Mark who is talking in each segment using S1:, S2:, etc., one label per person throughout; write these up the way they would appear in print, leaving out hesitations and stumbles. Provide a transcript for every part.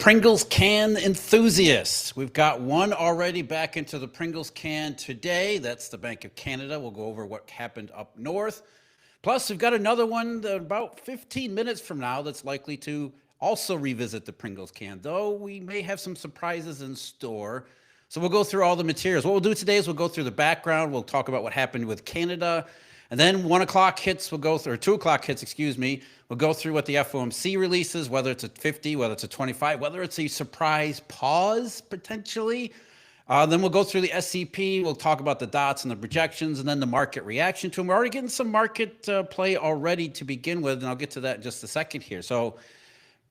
S1: Pringles can enthusiasts. We've got one already back into the Pringles can today. That's the Bank of Canada. We'll go over what happened up north. Plus, we've got another one about 15 minutes from now that's likely to also revisit the Pringles can, though we may have some surprises in store. So we'll go through all the materials. What we'll do today is we'll go through the background. We'll talk about what happened with Canada. And then 1 o'clock hits, we'll go through, or 2 o'clock hits, excuse me. We'll go through what the FOMC releases, whether it's a 50, whether it's a 25, whether it's a surprise pause potentially. Then we'll go through the SCP. We'll talk about the dots and the projections and then the market reaction to them. We're already getting some market play already to begin with, and I'll get to that in just a second here. So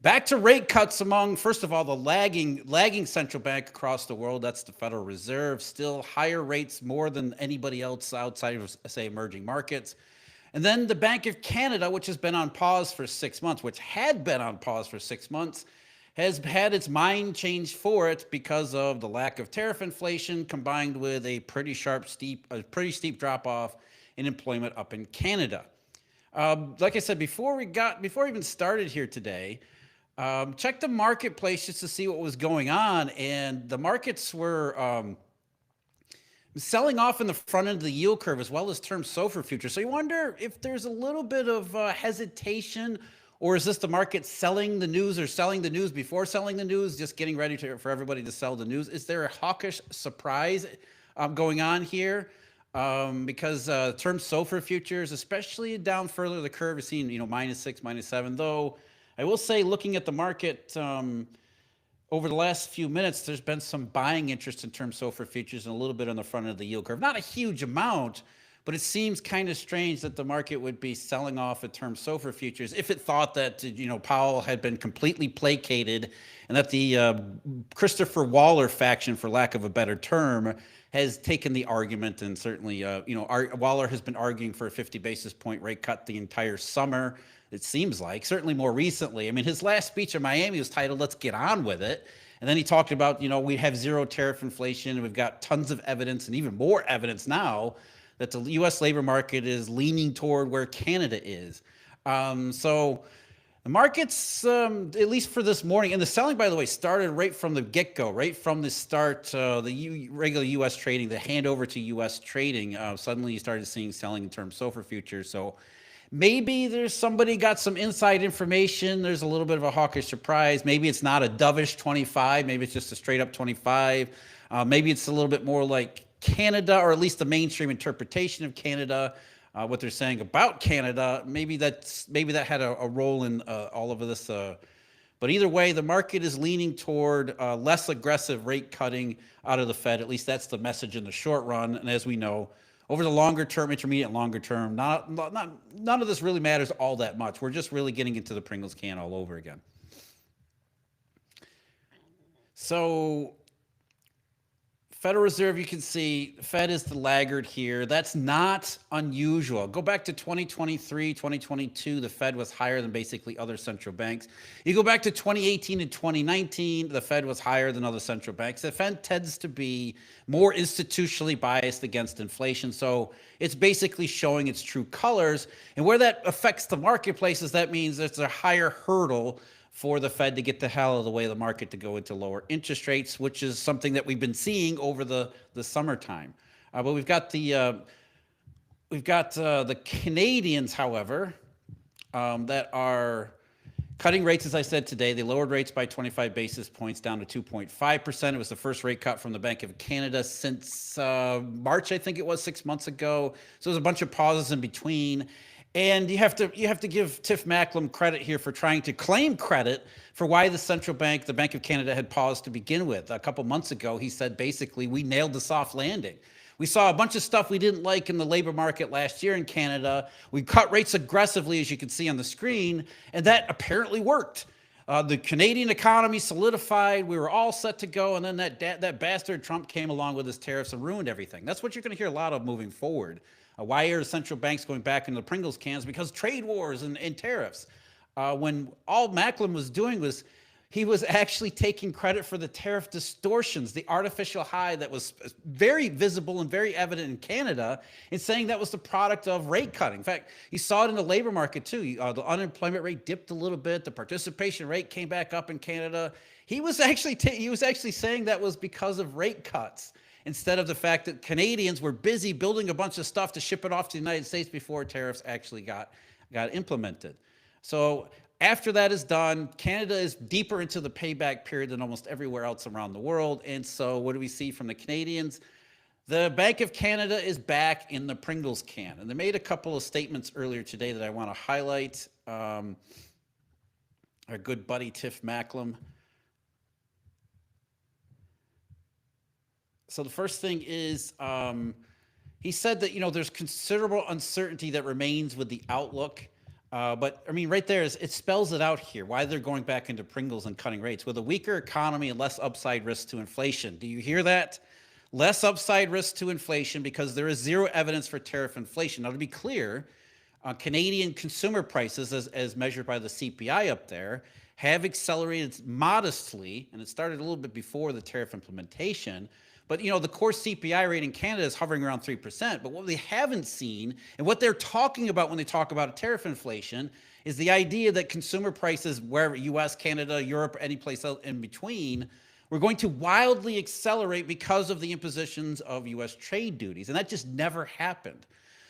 S1: back to rate cuts among, first of all, the lagging central bank across the world. That's the Federal Reserve. Still higher rates more than anybody else outside of, say, emerging markets. And then the Bank of Canada, which has been on pause for 6 months, which had been on pause for 6 months, has had its mind changed for it because of the lack of tariff inflation combined with a pretty steep drop off in employment up in Canada. Like I said, before we even started here today, check the marketplace just to see what was going on, and the markets were selling off in the front end of the yield curve as well as term SOFR futures. So you wonder if there's a little bit of hesitation, or is this the market selling the news or selling the news before selling the news, just getting ready for everybody to sell the news? Is there a hawkish surprise going on here? Because term SOFR futures, especially down further the curve, is seeing -6, -7. Though I will say, looking at the market over the last few minutes, there's been some buying interest in term SOFR futures and a little bit on the front of the yield curve. Not a huge amount, but it seems kind of strange that the market would be selling off at term SOFR futures if it thought that Powell had been completely placated and that the Christopher Waller faction, for lack of a better term, has taken the argument. And certainly, Waller has been arguing for a 50 basis point rate cut the entire summer. It seems like, certainly more recently. I mean, his last speech in Miami was titled, "Let's get on with it." And then he talked about, we have zero tariff inflation, and we've got tons of evidence and even more evidence now that the U.S. labor market is leaning toward where Canada is. So the markets, at least for this morning, and the selling, by the way, started right from the get-go, right from the start, regular U.S. trading, the handover to U.S. trading. Suddenly you started seeing selling in terms of SOFR futures. So maybe there's somebody got some inside information. There's a little bit of a hawkish surprise. Maybe it's not a dovish 25. Maybe it's just a straight up 25. Maybe it's a little bit more like Canada, or at least the mainstream interpretation of Canada, what they're saying about Canada. Maybe that had a role in all of this. But either way, the market is leaning toward less aggressive rate cutting out of the Fed. At least that's the message in the short run. And as we know, over the longer term, intermediate and longer term, none of this really matters all that much. We're just really getting into the Pringles can all over again. So Federal Reserve, you can see Fed is the laggard here. That's not unusual. Go back to 2023, 2022, the Fed was higher than basically other central banks. You go back to 2018 and 2019, the Fed was higher than other central banks. The Fed tends to be more institutionally biased against inflation. So it's basically showing its true colors. And where that affects the marketplaces, that means there's a higher hurdle for the Fed to get the hell out of the way of the market to go into lower interest rates, which is something that we've been seeing over the summertime. But we've got the Canadians, however, that are cutting rates, as I said today. They lowered rates by 25 basis points down to 2.5%. It was the first rate cut from the Bank of Canada since March, I think it was, 6 months ago. So there's a bunch of pauses in between. And you have to give Tiff Macklem credit here for trying to claim credit for why the central bank, the Bank of Canada, had paused to begin with. A couple months ago, he said, basically, we nailed the soft landing. We saw a bunch of stuff we didn't like in the labor market last year in Canada. We cut rates aggressively, as you can see on the screen, and that apparently worked. The Canadian economy solidified. We were all set to go, and then that bastard Trump came along with his tariffs and ruined everything. That's what you're going to hear a lot of moving forward. Why are central banks going back into the Pringles cans? Because trade wars and tariffs. When all Macklem was doing was He was actually taking credit for the tariff distortions, the artificial high that was very visible and very evident in Canada, and saying that was the product of rate cutting. In fact, you saw it in the labor market too. The unemployment rate dipped a little bit. The participation rate came back up in Canada. He was actually saying that was because of rate cuts, instead of the fact that Canadians were busy building a bunch of stuff to ship it off to the United States before tariffs actually got implemented. So after that is done, Canada is deeper into the payback period than almost everywhere else around the world. And so what do we see from the Canadians? The Bank of Canada is back in the Pringles can. And they made a couple of statements earlier today that I want to highlight. Our good buddy Tiff Macklem. So the first thing is he said that, there's considerable uncertainty that remains with the outlook. But I mean, right there, it spells it out here, why they're going back into Pringles and cutting rates. With a weaker economy and less upside risk to inflation. Do you hear that? Less upside risk to inflation because there is zero evidence for tariff inflation. Now, to be clear, Canadian consumer prices, as measured by the CPI up there, have accelerated modestly, and it started a little bit before the tariff implementation. But, the core CPI rate in Canada is hovering around 3%. But what they haven't seen, and what they're talking about when they talk about tariff inflation, is the idea that consumer prices, wherever, US, Canada, Europe, any place else in between, we're going to wildly accelerate because of the impositions of US trade duties. And that just never happened.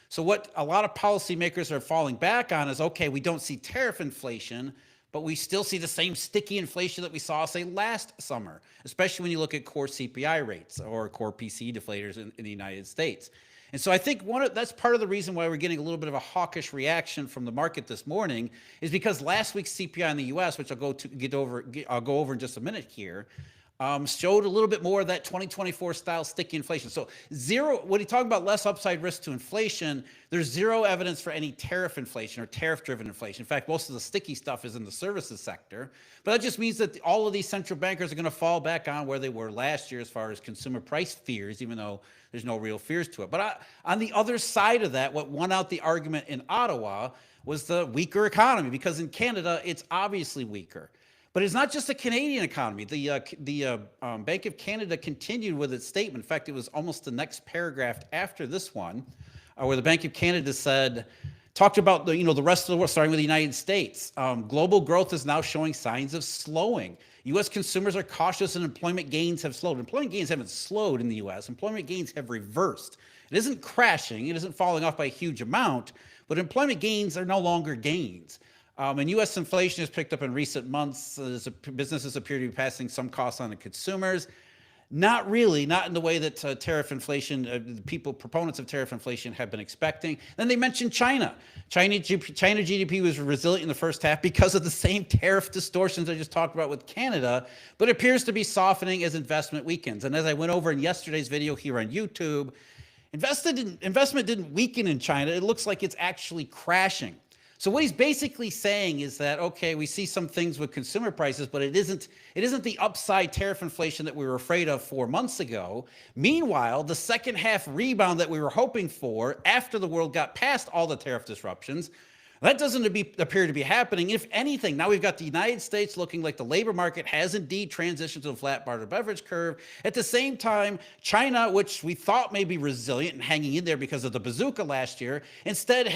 S1: So what a lot of policymakers are falling back on is, okay, we don't see tariff inflation, but we still see the same sticky inflation that we saw, say, last summer, especially when you look at core CPI rates or core PCE deflators in the United States. And so I think that's part of the reason why we're getting a little bit of a hawkish reaction from the market this morning, is because last week's CPI in the U.S., which I'll go over in just a minute here, showed a little bit more of that 2024 style sticky inflation. So zero, when you talk about less upside risk to inflation, there's zero evidence for any tariff inflation or tariff driven inflation. In fact, most of the sticky stuff is in the services sector. But that just means that all of these central bankers are going to fall back on where they were last year as far as consumer price fears, even though there's no real fears to it. But on the other side of that, what won out the argument in Ottawa was the weaker economy, because in Canada, it's obviously weaker. But it's not just the Canadian economy. The Bank of Canada continued with its statement. In fact, it was almost the next paragraph after this one, where the Bank of Canada talked about the rest of the world, starting with the United States. Global growth is now showing signs of slowing. U.S. consumers are cautious and employment gains have slowed. Employment gains haven't slowed in the U.S. Employment gains have reversed. It isn't crashing. It isn't falling off by a huge amount, but employment gains are no longer gains. And U.S. inflation has picked up in recent months. Businesses appear to be passing some costs on to consumers. Not really, not in the way that tariff inflation, proponents of tariff inflation have been expecting. Then they mentioned China. China GDP was resilient in the first half because of the same tariff distortions I just talked about with Canada, but appears to be softening as investment weakens. And as I went over in yesterday's video here on YouTube, investment didn't weaken in China. It looks like it's actually crashing. So what he's basically saying is that, okay, we see some things with consumer prices, but it isn't the upside tariff inflation that we were afraid of 4 months ago. Meanwhile, the second half rebound that we were hoping for after the world got past all the tariff disruptions, that doesn't appear to be happening. If anything, now we've got the United States looking like the labor market has indeed transitioned to the flat barter beverage curve. At the same time, China, which we thought may be resilient and hanging in there because of the bazooka last year, instead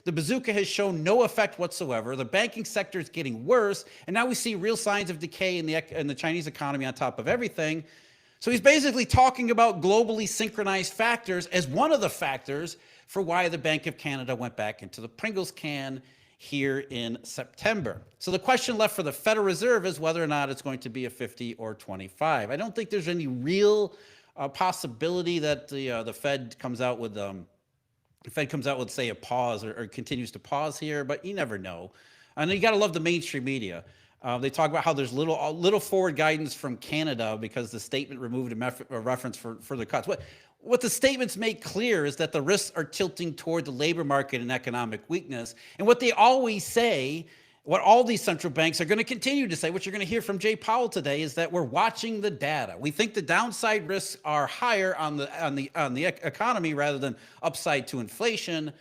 S1: the bazooka has shown no effect whatsoever. The banking sector is getting worse, and now we see real signs of decay in the Chinese economy on top of everything. So he's basically talking about globally synchronized factors as one of the factors for why the Bank of Canada went back into the Pringles can here in September. So the question left for the Federal Reserve is whether or not it's going to be a 50 or 25. I don't think there's any real possibility that the Fed comes out with say a pause or continues to pause here, but you never know. And you got to love the mainstream media. They talk about how there's little forward guidance from Canada because the statement removed a reference for further cuts. What the statements make clear is that the risks are tilting toward the labor market and economic weakness. And what they always say, what all these central banks are going to continue to say, what you're going to hear from Jay Powell today, is that we're watching the data. We think the downside risks are higher on the economy rather than upside to inflation.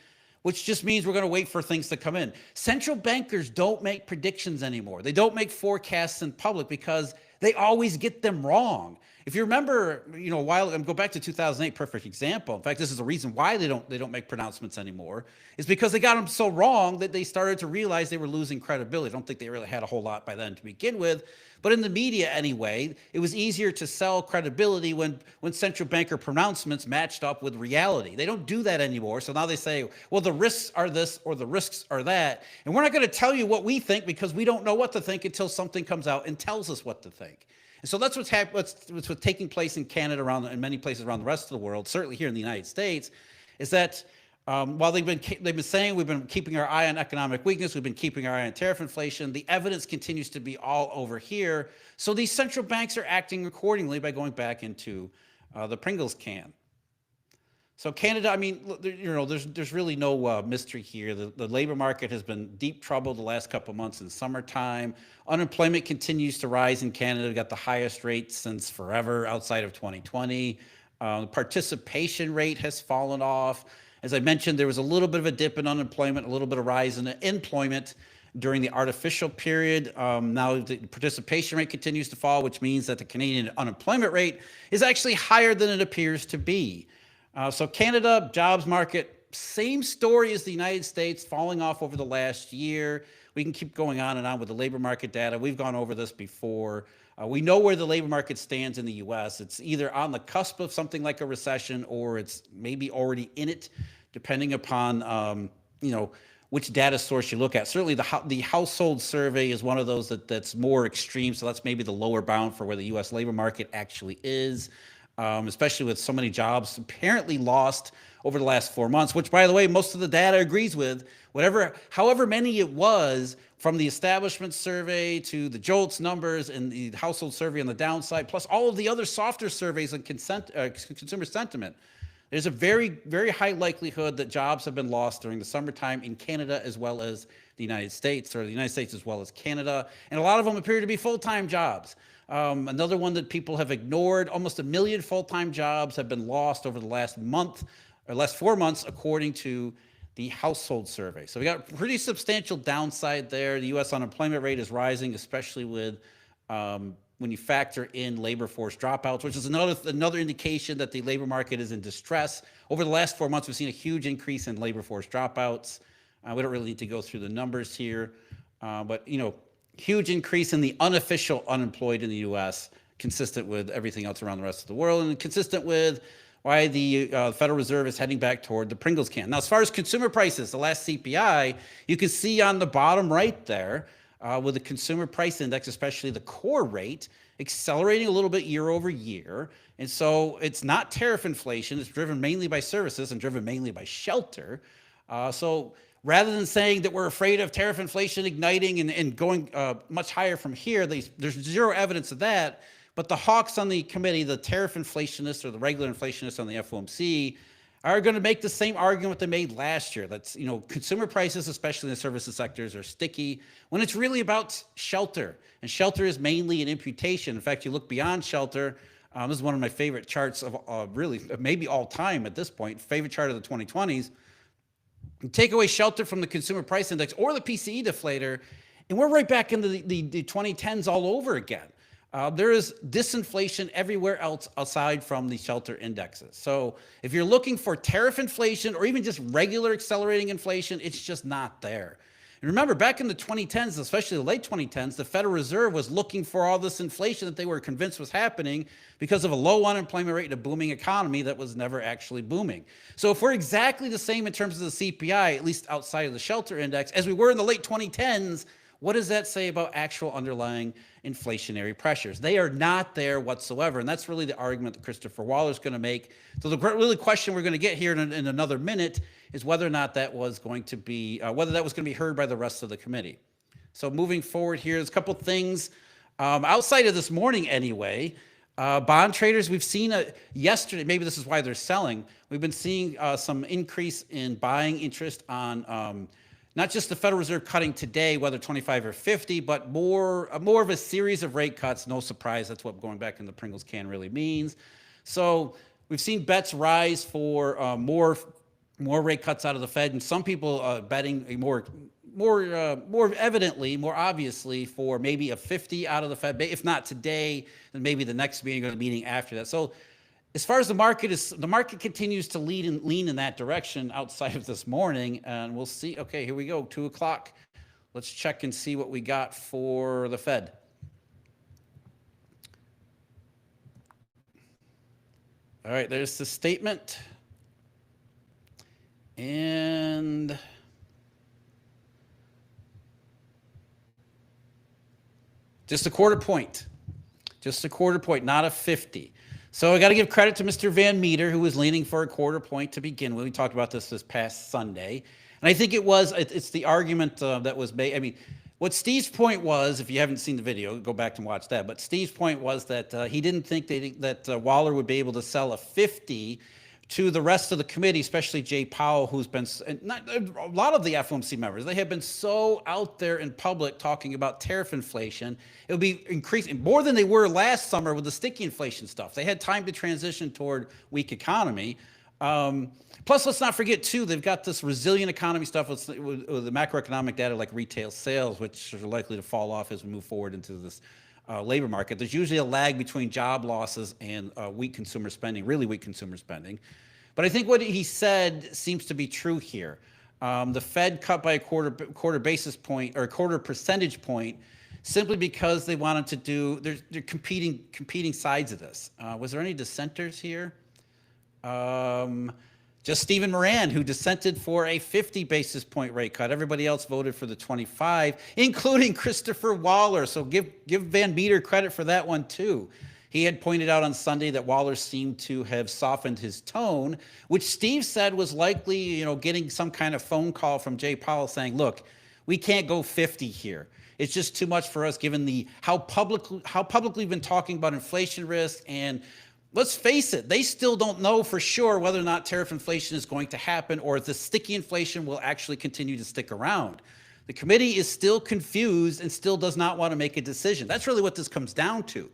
S1: which just means we're going to wait for things to come in. Central bankers don't make predictions anymore. They don't make forecasts in public because they always get them wrong. If you remember, a while ago, go back to 2008, perfect example. In fact, this is the reason why they don't make pronouncements anymore, is because they got them so wrong that they started to realize they were losing credibility. I don't think they really had a whole lot by then to begin with, but in the media anyway, it was easier to sell credibility when central banker pronouncements matched up with reality. They don't do that anymore, so now they say, well, the risks are this or the risks are that, and we're not going to tell you what we think because we don't know what to think until something comes out and tells us what to think. And so that's what's taking place in Canada, and many places around the rest of the world, certainly here in the United States, is that while they've been saying we've been keeping our eye on economic weakness, we've been keeping our eye on tariff inflation, the evidence continues to be all over here. So these central banks are acting accordingly by going back into the Pringles can. So Canada, I mean, there's really no mystery here. The labor market has been deep trouble the last couple of months in summertime. Unemployment continues to rise in Canada. We've got the highest rate since forever outside of 2020. The participation rate has fallen off. As I mentioned, there was a little bit of a dip in unemployment, a little bit of rise in employment during the artificial period. Now the participation rate continues to fall, which means that the Canadian unemployment rate is actually higher than it appears to be. So Canada, jobs market, same story as the United States, falling off over the last year. We can keep going on and on with the labor market data. We've gone over this before. We know where the labor market stands in the U.S. It's either on the cusp of something like a recession or it's maybe already in it, depending upon, which data source you look at. Certainly the household survey is one of those that's more extreme. So that's maybe the lower bound for where the U.S. labor market actually is. Especially with so many jobs apparently lost over the last 4 months, which, by the way, most of the data agrees with. However many it was, from the establishment survey to the JOLTS numbers and the household survey on the downside, plus all of the other softer surveys on consumer sentiment, there's a very, very high likelihood that jobs have been lost during the summertime in Canada as well as the United States, or the United States as well as Canada. And a lot of them appear to be full-time jobs. Another one that people have ignored, almost 1 million full-time jobs have been lost over the last month or last 4 months, according to the household survey. So we got pretty substantial downside there. The U.S. unemployment rate is rising, especially with when you factor in labor force dropouts, which is another indication that the labor market is in distress. Over the last 4 months, we've seen a huge increase in labor force dropouts. We don't really need to go through the numbers here, but huge increase in the unofficial unemployed in the U.S., consistent with everything else around the rest of the world, and consistent with why the Federal Reserve is heading back toward the Pringles can. Now, as far as consumer prices, the last CPI, you can see on the bottom right there, with the consumer price index, especially the core rate, accelerating a little bit year over year. And so it's not tariff inflation. It's driven mainly by services and driven mainly by shelter. So rather than saying that we're afraid of tariff inflation igniting and going much higher from here, there's zero evidence of that. But the hawks on the committee, the tariff inflationists or the regular inflationists on the FOMC, are going to make the same argument they made last year. That's, consumer prices, especially in the services sectors, are sticky when it's really about shelter. And shelter is mainly an imputation. In fact, you look beyond shelter. This is one of my favorite charts of really maybe all time at this point, favorite chart of the 2020s. Take away shelter from the consumer price index or the PCE deflator, and we're right back into the 2010s all over again. There is disinflation everywhere else aside from the shelter indexes. So if you're looking for tariff inflation or even just regular accelerating inflation, it's just not there. And remember, back in the 2010s, especially the late 2010s, the Federal Reserve was looking for all this inflation that they were convinced was happening because of a low unemployment rate and a booming economy that was never actually booming. So if we're exactly the same in terms of the CPI, at least outside of the shelter index, as we were in the late 2010s, what does that say about actual underlying inflationary pressures? They are not there whatsoever. And that's really the argument that Christopher Waller is going to make. So the really question we're going to get here in another minute is whether or not that was going to be, heard by the rest of the committee. So moving forward here, there's a couple things outside of this morning anyway. Bond traders, we've seen yesterday, maybe this is why they're selling. We've been seeing some increase in buying interest on not just the Federal Reserve cutting today, whether 25 or 50, but more of a series of rate cuts. No surprise, that's what going back in the Pringles can really means. So we've seen bets rise for more more rate cuts out of the Fed, and some people betting a more evidently, more obviously, for maybe a 50 out of the Fed. If not today, then maybe the next meeting or the meeting after that. So, as far as the market continues to lean in that direction outside of this morning, and we'll see. Okay, here we go, 2 o'clock. Let's check and see what we got for the Fed. All right, there's the statement. And just a quarter point. Just a quarter point, not a 50. So I got to give credit to Mr. Van Meter, who was leaning for a quarter point to begin with. We talked about this past Sunday. And I think it's the argument that was made. I mean, what Steve's point was, if you haven't seen the video, go back and watch that. But Steve's point was that he didn't think that Waller would be able to sell a 50 to the rest of the committee, especially Jay Powell, who's been, a lot of the FOMC members, they have been so out there in public talking about tariff inflation. It would be increasing more than they were last summer with the sticky inflation stuff. They had time to transition toward weak economy. Plus, let's not forget, too, they've got this resilient economy stuff with the macroeconomic data like retail sales, which are likely to fall off as we move forward into this labor market. There's usually a lag between job losses and weak consumer spending, really weak consumer spending. But I think what he said seems to be true here. The Fed cut by a quarter basis point or a quarter percentage point simply because they wanted to do, they're competing sides of this. Was there any dissenters here? Just Stephen Moran, who dissented for a 50 basis point rate cut. Everybody else voted for the 25, including Christopher Waller. So give Van Meter credit for that one too. He had pointed out on Sunday that Waller seemed to have softened his tone, which Steve said was likely, getting some kind of phone call from Jay Powell saying, look, we can't go 50 here. It's just too much for us given how publicly we've been talking about inflation risk. And let's face it, they still don't know for sure whether or not tariff inflation is going to happen or if the sticky inflation will actually continue to stick around. The committee is still confused and still does not want to make a decision. That's really what this comes down to.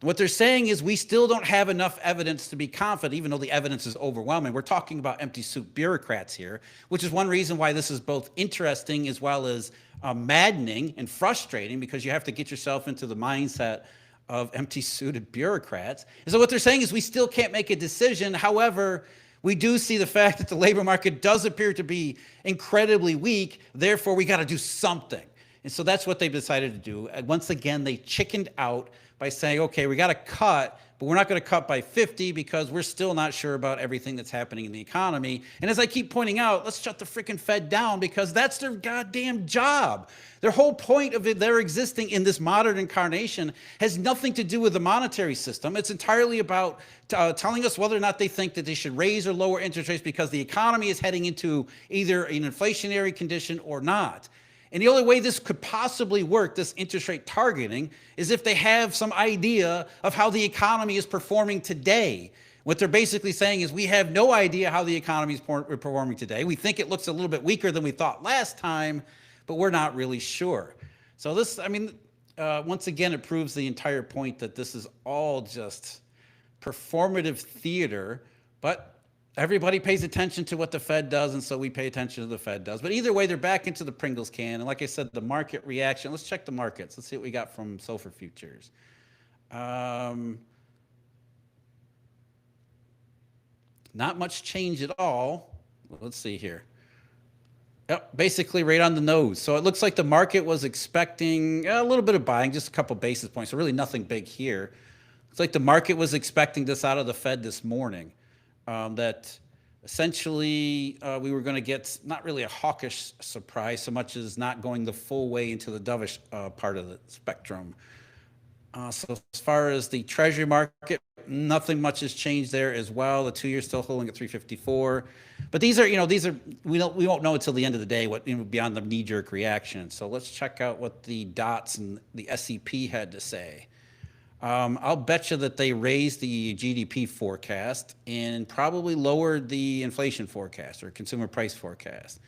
S1: What they're saying is we still don't have enough evidence to be confident, even though the evidence is overwhelming. We're talking about empty suit bureaucrats here, which is one reason why this is both interesting as well as maddening and frustrating, because you have to get yourself into the mindset of empty-suited bureaucrats. And so what they're saying is we still can't make a decision. However, we do see the fact that the labor market does appear to be incredibly weak. Therefore, we got to do something. And so that's what they've decided to do. And once again, they chickened out by saying, okay, we got to cut, but we're not going to cut by 50 because we're still not sure about everything that's happening in the economy. And as I keep pointing out, let's shut the freaking Fed down because that's their goddamn job. Their whole point of their existing in this modern incarnation has nothing to do with the monetary system. It's entirely about telling us whether or not they think that they should raise or lower interest rates because the economy is heading into either an inflationary condition or not. And the only way this could possibly work, this interest rate targeting, is if they have some idea of how the economy is performing today. What they're basically saying is we have no idea how the economy is performing today. We think it looks a little bit weaker than we thought last time, but we're not really sure. So this, once again, it proves the entire point that this is all just performative theater, but everybody pays attention to what the Fed does, and so we pay attention to the Fed does. But either way, they're back into the Pringles can. And like I said, the market reaction, let's check the markets. Let's see what we got from SOFR futures. Not much change at all. Let's see here. Yep, basically right on the nose. So it looks like the market was expecting a little bit of buying, just a couple basis points, so really nothing big here. It's like the market was expecting this out of the Fed this morning. That essentially we were going to get not really a hawkish surprise so much as not going the full way into the dovish part of the spectrum. So as far as the Treasury market, nothing much has changed there as well. The 2-year still holding at 354. But these are we won't know until the end of the day what beyond the knee-jerk reaction. So let's check out what the dots and the SEP had to say. I'll bet you that they raised the GDP forecast and probably lowered the inflation forecast or consumer price forecast.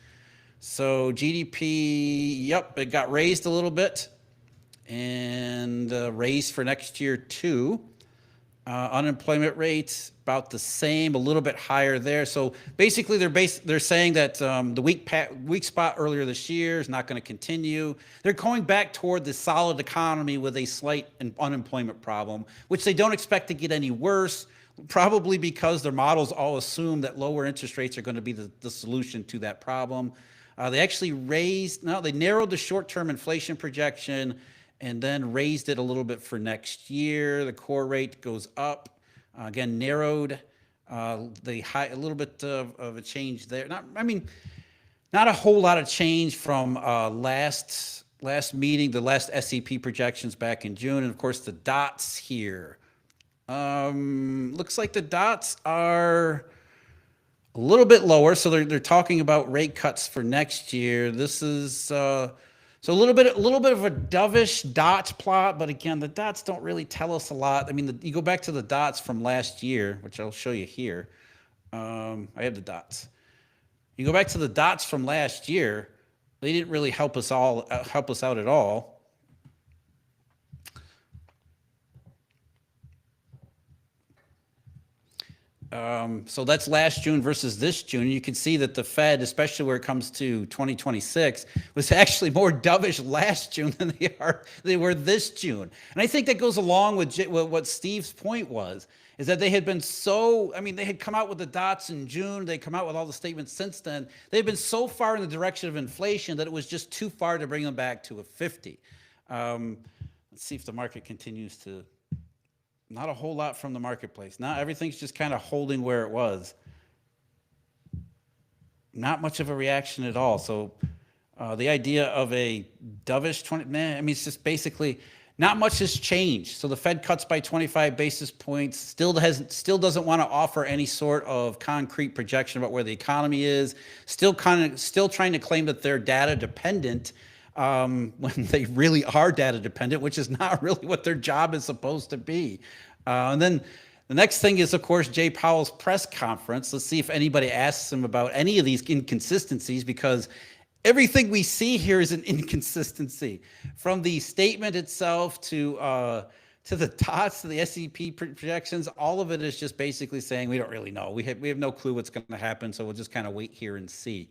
S1: So GDP, yep, it got raised a little bit and raised for next year too. Unemployment rate about the same, a little bit higher there. So basically, they're saying that the weak spot earlier this year is not going to continue. They're going back toward the solid economy with a slight unemployment problem, which they don't expect to get any worse. Probably because their models all assume that lower interest rates are going to be the solution to that problem. They actually they narrowed the short-term inflation projection and then raised it a little bit for next year. The core rate goes up. Again, narrowed a little bit of a change there. Not a whole lot of change from last meeting, the last SEP projections back in June. And of course, the dots here. Looks like the dots are a little bit lower. So they're talking about rate cuts for next year. This is so a little bit of a dovish dot plot, but again, the dots don't really tell us a lot. I mean, you go back to the dots from last year, which I'll show you here. I have the dots. You go back to the dots from last year, they didn't really help us out at all. So that's last June versus this June. You can see that the Fed, especially where it comes to 2026, was actually more dovish last June than they were this June. And I think that goes along with what Steve's point was, is that they had been they had come out with the dots in June. They come out with all the statements since then. They've been so far in the direction of inflation that it was just too far to bring them back to a 50. Let's see if the market continues to. Not a whole lot from the marketplace. Now everything's just kind of holding where it was. Not much of a reaction at all. So the idea of a dovish 20, it's just basically not much has changed. So the Fed cuts by 25 basis points, still doesn't want to offer any sort of concrete projection about where the economy is, still trying to claim that they're data dependent. When they really are data dependent, which is not really what their job is supposed to be. And then the next thing is, of course, Jay Powell's press conference. Let's see if anybody asks him about any of these inconsistencies, because everything we see here is an inconsistency. From the statement itself to the dots, to the SEP projections, all of it is just basically saying we don't really know. We have no clue what's going to happen, so we'll just kind of wait here and see.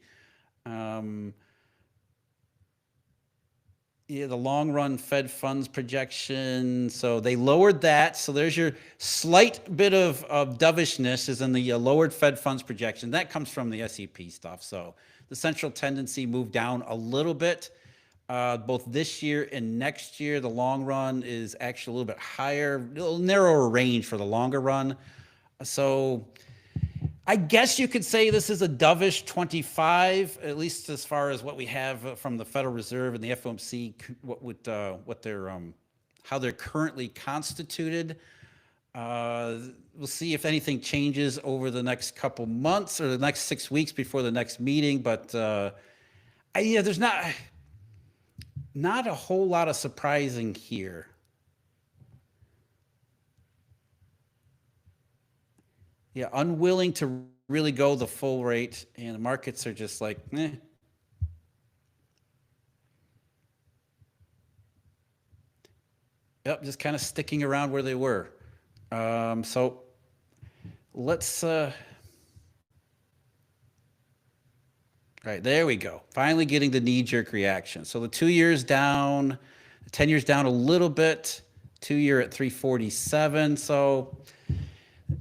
S1: Yeah, the long run Fed funds projection. So they lowered that. So there's your slight bit of dovishness is in the lowered Fed funds projection. That comes from the SEP stuff. So the central tendency moved down a little bit, both this year and next year. The long run is actually a little bit higher, a little narrower range for the longer run. So I guess you could say this is a dovish 25, at least as far as what we have from the Federal Reserve and the FOMC, how they're currently constituted. We'll see if anything changes over the next couple months or the next 6 weeks before the next meeting. But there's not a whole lot of surprising here. Yeah, unwilling to really go the full rate, and the markets are just like, eh. Yep, just kind of sticking around where they were. So let's, all right, there we go. Finally getting the knee-jerk reaction. So the 2 years down, the 10 years down a little bit, 2 year at 347. So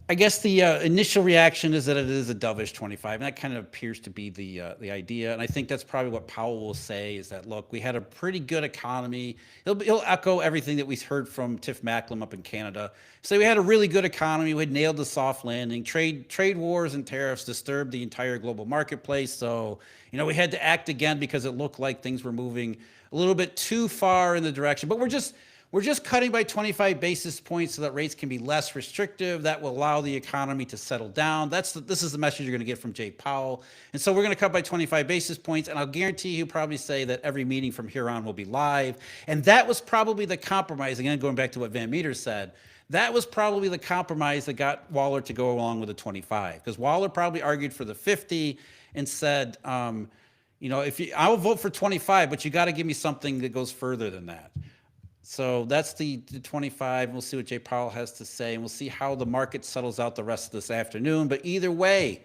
S1: I guess the initial reaction is that it is a dovish 25, and that kind of appears to be the idea. And I think that's probably what Powell will say, is that, look, we had a pretty good economy. He'll echo everything that we heard from Tiff Macklem up in Canada. So we had a really good economy. We had nailed the soft landing. Trade wars and tariffs disturbed the entire global marketplace. So, we had to act again because it looked like things were moving a little bit too far in the direction. But we're just cutting by 25 basis points so that rates can be less restrictive. That will allow the economy to settle down. This is the message you're going to get from Jay Powell. And so we're going to cut by 25 basis points, and I'll guarantee he'll probably say that every meeting from here on will be live. And that was probably the compromise, again, going back to what Van Meter said, that was probably the compromise that got Waller to go along with the 25, because Waller probably argued for the 50 and said, I'll vote for 25, but you got to give me something that goes further than that. So that's the 25. We'll see what Jay Powell has to say, and we'll see how the market settles out the rest of this afternoon. But either way,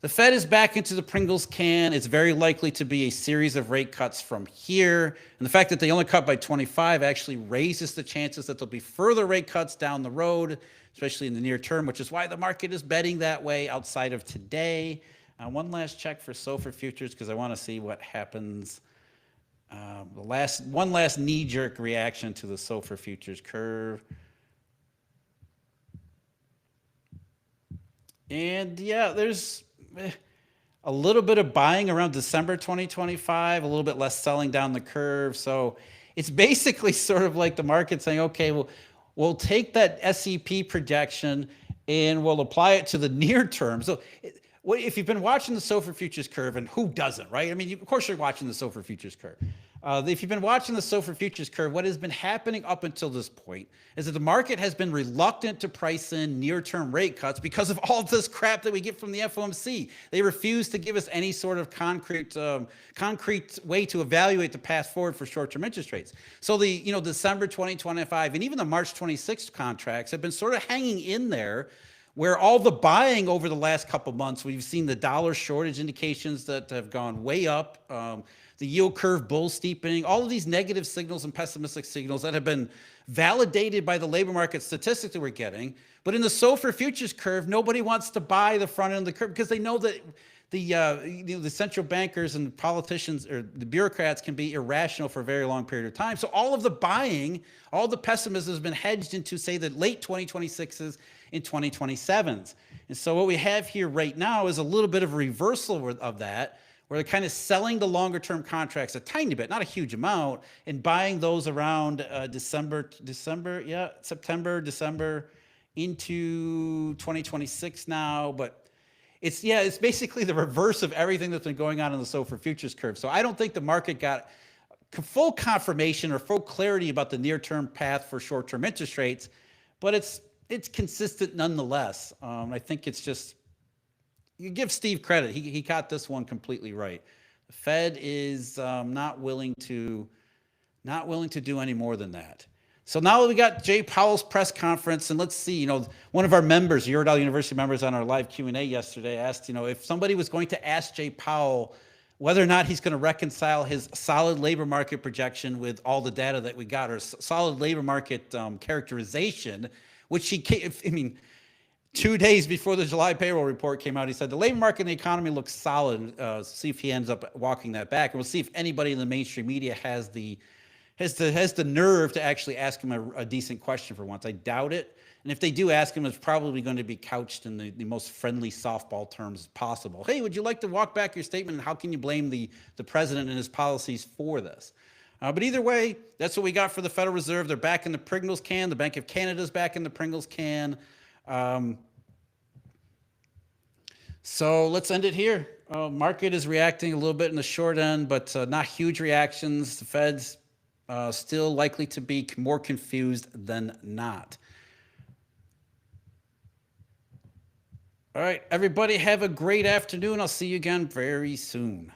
S1: the Fed is back into the Pringles can. It's very likely to be a series of rate cuts from here. And the fact that they only cut by 25 actually raises the chances that there'll be further rate cuts down the road, especially in the near term, which is why the market is betting that way outside of today. One last check for SOFR futures because I want to see what happens. One last knee-jerk reaction to the SOFR futures curve. And yeah, there's a little bit of buying around December 2025, a little bit less selling down the curve. So it's basically sort of like the market saying, okay, well, we'll take that SEP projection and we'll apply it to the near term. So if you've been watching the SOFR futures curve, and who doesn't, right? I mean, of course you're watching the SOFR futures curve. If you've been watching the SOFR futures curve, what has been happening up until this point is that the market has been reluctant to price in near-term rate cuts because of all this crap that we get from the FOMC. They refuse to give us any sort of concrete way to evaluate the path forward for short-term interest rates. So the December 2025 and even the March 26 contracts have been sort of hanging in there, where all the buying over the last couple months, we've seen the dollar shortage indications that have gone way up, the yield curve bull steepening, all of these negative signals and pessimistic signals that have been validated by the labor market statistics that we're getting. But in the SOFR futures curve, nobody wants to buy the front end of the curve because they know that the central bankers and politicians or the bureaucrats can be irrational for a very long period of time. So all of the buying, all the pessimism has been hedged into, say, the late 2026s and 2027s. And so what we have here right now is a little bit of a reversal of that, where they're kind of selling the longer term contracts a tiny bit, not a huge amount, and buying those around September, December into 2026 now. But it's basically the reverse of everything that's been going on in the SOFR futures curve. So I don't think the market got full confirmation or full clarity about the near-term path for short-term interest rates, but it's consistent nonetheless. I think it's just, you give Steve credit. He got this one completely right. The Fed is not willing to do any more than that. So now we got Jay Powell's press conference, and let's see, one of our members, Uredale University members on our live Q&A yesterday asked, if somebody was going to ask Jay Powell whether or not he's going to reconcile his solid labor market projection with all the data that we got, or solid labor market characterization, which 2 days before the July payroll report came out, he said the labor market and the economy looks solid. See if he ends up walking that back, and we'll see if anybody in the mainstream media has the nerve to actually ask him a decent question for once. I doubt it. And if they do ask him, it's probably going to be couched in the most friendly softball terms possible. Hey, would you like to walk back your statement? And how can you blame the president and his policies for this? But either way, that's what we got for the Federal Reserve. They're back in the Pringles can. The Bank of Canada's back in the Pringles can. So let's end it here. Market is reacting a little bit in the short end, but not huge reactions. The Fed's still likely to be more confused than not. All right, everybody have a great afternoon. I'll see you again very soon.